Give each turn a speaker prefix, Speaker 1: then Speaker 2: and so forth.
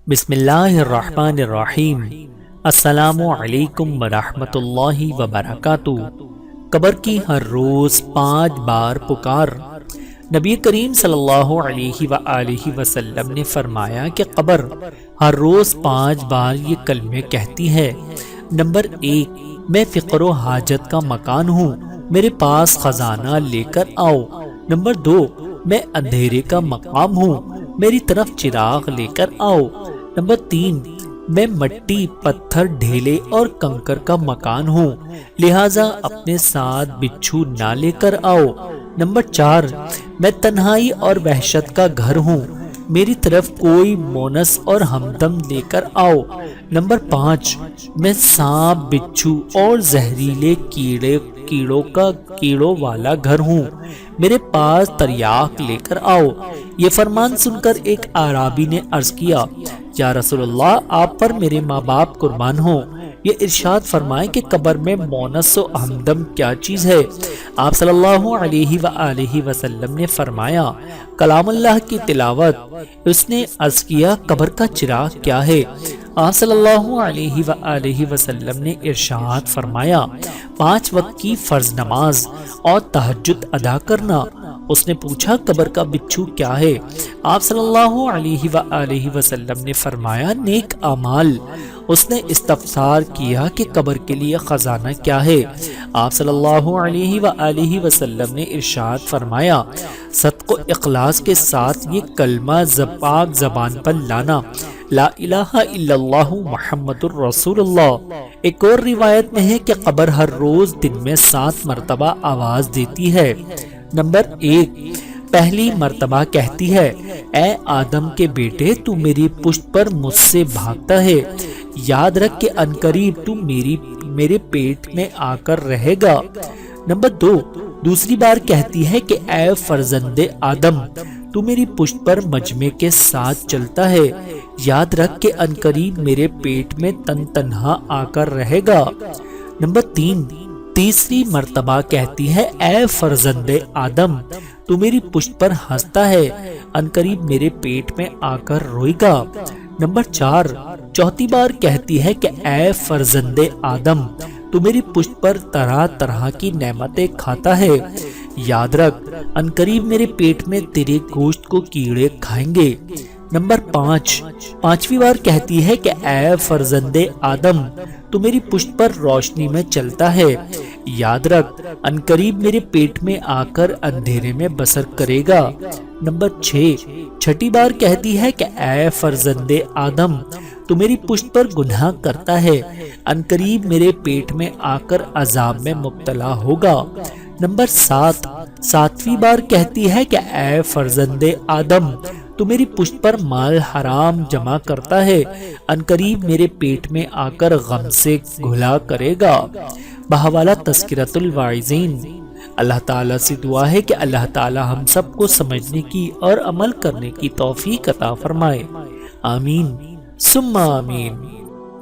Speaker 1: بسم اللہ الرحمن الرحیم۔ السلام علیکم ورحمۃ اللہ وبرکاتہ۔ قبر کی ہر روز 5 بار پکار۔ نبی کریم صلی اللہ علیہ وآلہ وسلم نے فرمایا کہ قبر ہر روز 5 بار یہ کلمے کہتی ہے۔ نمبر 1، میں فقر و حاجت کا مکان ہوں، میرے پاس خزانہ لے کر آؤ۔ نمبر 2، میں اندھیرے کا مقام ہوں، میری طرف چراغ لے کر آؤ۔ نمبر 3، میں مٹی، پتھر، ڈھیلے اور کنکر کا مکان ہوں، لہٰذا اپنے ساتھ بچھو نہ لے کر آؤ۔ نمبر 4، میں تنہائی اور وحشت کا گھر ہوں، میری طرف کوئی مونس اور ہمدم لے کر آؤ۔ نمبر 5، میں سانپ، بچھو اور زہریلے کیڑوں والا گھر ہوں، میرے پاس تریاق لے کر آؤ۔ یہ فرمان سن کر ایک اعرابی نے عرض کیا، یا رسول اللہ، آپ پر میرے ماں باپ قربان ہوں، یہ ارشاد فرمائیں کہ قبر میں مونس و ہمدم کیا چیز ہے؟ آپ صلی اللہ علیہ وآلہ وسلم نے فرمایا، کلام اللہ کی تلاوت۔ اس نے عرض کیا، قبر کا چراغ کیا ہے؟ آپ صلی اللہ علیہ وآلہ وسلم نے ارشاد فرمایا، 5 وقت کی فرض نماز اور تہجد ادا کرنا۔ اس نے پوچھا، قبر کا بچھو کیا ہے؟ آپ صلی اللہ علیہ وآلہ وسلم نے فرمایا، نیک اعمال۔ اس نے استفسار کیا کہ قبر کے لیے خزانہ کیا ہے؟ آپ صلی اللہ علیہ وآلہ وسلم نے ارشاد فرمایا، صدق و اخلاص کے ساتھ یہ کلمہ پاک زبان پر لانا، لا الہ الا اللہ محمد الرسول اللہ۔ ایک اور روایت میں ہے کہ قبر ہر روز دن میں 7 مرتبہ آواز دیتی ہے۔ نمبر 1، پہلی مرتبہ کہتی ہے، اے آدم کے بیٹے، تو میری پشت پر مجھ سے بھاگتا ہے، یاد رکھ کہ عنقریب تو میرے پیٹ میں آ کر رہے گا۔ نمبر 2، دوسری بار کہتی ہے کہ اے فرزند آدم، تو میری پشت پر مجمع کے ساتھ چلتا ہے، یاد رکھ کہ عنقریب میرے پیٹ میں تنہا آ کر رہے گا۔ نمبر 3، تیسری مرتبہ کہتی ہے، اے فرزند آدم، تو میری پشت پر ہنستا ہے، عنقریب میرے پیٹ میں آ کر روئے گا۔ نمبر 4، چوتھی بار کہتی ہے کہ اے فرزند آدم، تو میری پشت پر طرح طرح کی نعمتیں کھاتا ہے، یاد رکھ عنقریب میرے پیٹ میں تیرے گوشت کو کیڑے کھائیں گے۔ نمبر 5، پانچویں بار کہتی ہے کہ اے فرزند آدم، تو میری پشت پر روشنی میں چلتا ہے، یاد رکھ عنقریب میرے پیٹ میں آ کر اندھیرے میں بسر کرے گا۔ نمبر 6، چھٹی بار کہتی ہے کہ اے فرزند آدم، تو میری پشت پر گناہ کرتا ہے، عنقریب میرے پیٹ میں آ کر عذاب میں مبتلا ہوگا۔ نمبر 7، ساتویں بار کہتی ہے کہ اے فرزند آدم، تو میری پشت پر مال حرام جمع کرتا ہے، عنقریب میرے پیٹ میں آ کر غم سے گھلا کرے گا۔ بحوالہ تذکرۃ الواعظین۔ اللہ تعالیٰ سے دعا ہے کہ اللہ تعالیٰ ہم سب کو سمجھنے کی اور عمل کرنے کی توفیق عطا فرمائے۔ آمین ثم آمین۔